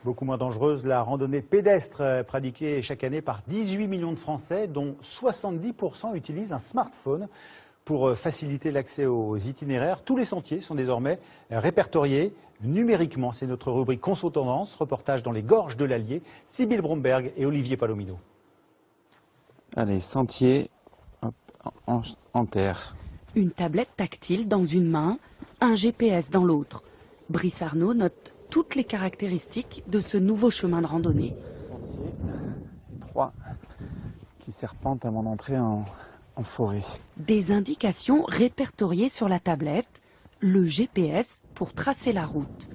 Beaucoup moins dangereuse, la randonnée pédestre pratiquée chaque année par 18 millions de Français, dont 70% utilisent un smartphone pour faciliter l'accès aux itinéraires. Tous les sentiers sont désormais répertoriés numériquement. C'est notre rubrique Conso Tendance, reportage dans les gorges de l'Allier, Sybille Bromberg et Olivier Palomino. Allez, sentier en terre. Une tablette tactile dans une main, un GPS dans l'autre. Brice Arnaud note toutes les caractéristiques de ce nouveau chemin de randonnée. Sentier étroit qui serpente à mon entrée en forêt. Des indications répertoriées sur la tablette, le GPS pour tracer la route.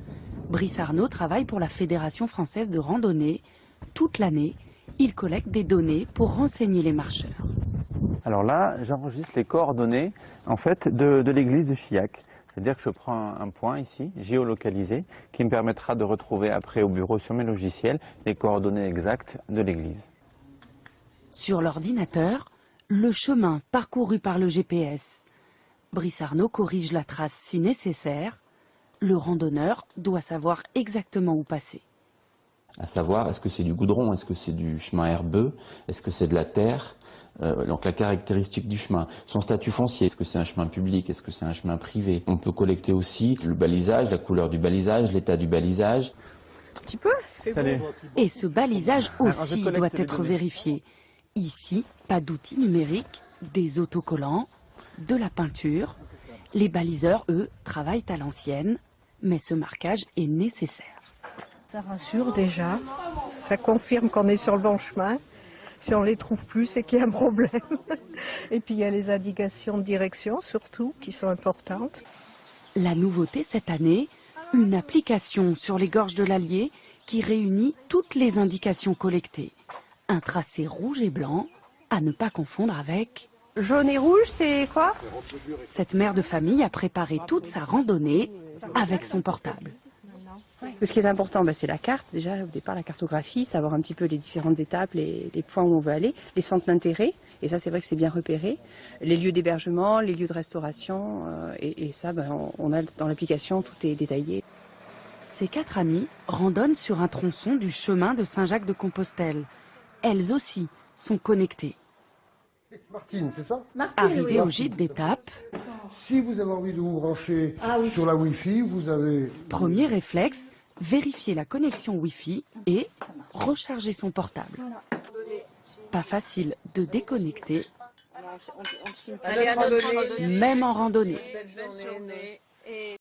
Brice Arnaud travaille pour la Fédération française de randonnée. Toute l'année, il collecte des données pour renseigner les marcheurs. Alors là, j'enregistre les coordonnées en fait de l'église de Chillac. C'est-à-dire que je prends un point ici, géolocalisé, qui me permettra de retrouver après au bureau sur mes logiciels les coordonnées exactes de l'église. Sur l'ordinateur, le chemin parcouru par le GPS. Brice Arnaud corrige la trace si nécessaire. Le randonneur doit savoir exactement où passer. À savoir, est-ce que c'est du goudron, est-ce que c'est du chemin herbeux, est-ce que c'est de la terre, donc la caractéristique du chemin, son statut foncier, est-ce que c'est un chemin public, est-ce que c'est un chemin privé. On peut collecter aussi le balisage, la couleur du balisage, l'état du balisage. Un petit peu. Et ce balisage aussi doit être vérifié. Ici, pas d'outils numériques, des autocollants, de la peinture. Les baliseurs, eux, travaillent à l'ancienne, mais ce marquage est nécessaire. Ça rassure déjà, ça confirme qu'on est sur le bon chemin. Si on ne les trouve plus, c'est qu'il y a un problème. Et puis il y a les indications de direction surtout, qui sont importantes. La nouveauté cette année, une application sur les gorges de l'Allier qui réunit toutes les indications collectées. Un tracé rouge et blanc, à ne pas confondre avec... Jaune et rouge, c'est quoi? Cette mère de famille a préparé toute sa randonnée avec son portable. Ce qui est important, c'est la carte, déjà au départ la cartographie, savoir un petit peu les différentes étapes, les points où on veut aller, les centres d'intérêt, et ça c'est vrai que c'est bien repéré, les lieux d'hébergement, les lieux de restauration, et ça on a dans l'application, tout est détaillé. Ces 4 amies randonnent sur un tronçon du chemin de Saint-Jacques-de-Compostelle. Elles aussi sont connectées. Martine, c'est ça? Arrivées au gîte d'étape. Si vous avez envie de vous brancher sur la Wi-Fi, vous avez... Premier réflexe, vérifier la connexion Wi-Fi et recharger son portable. Pas facile de déconnecter, même en randonnée.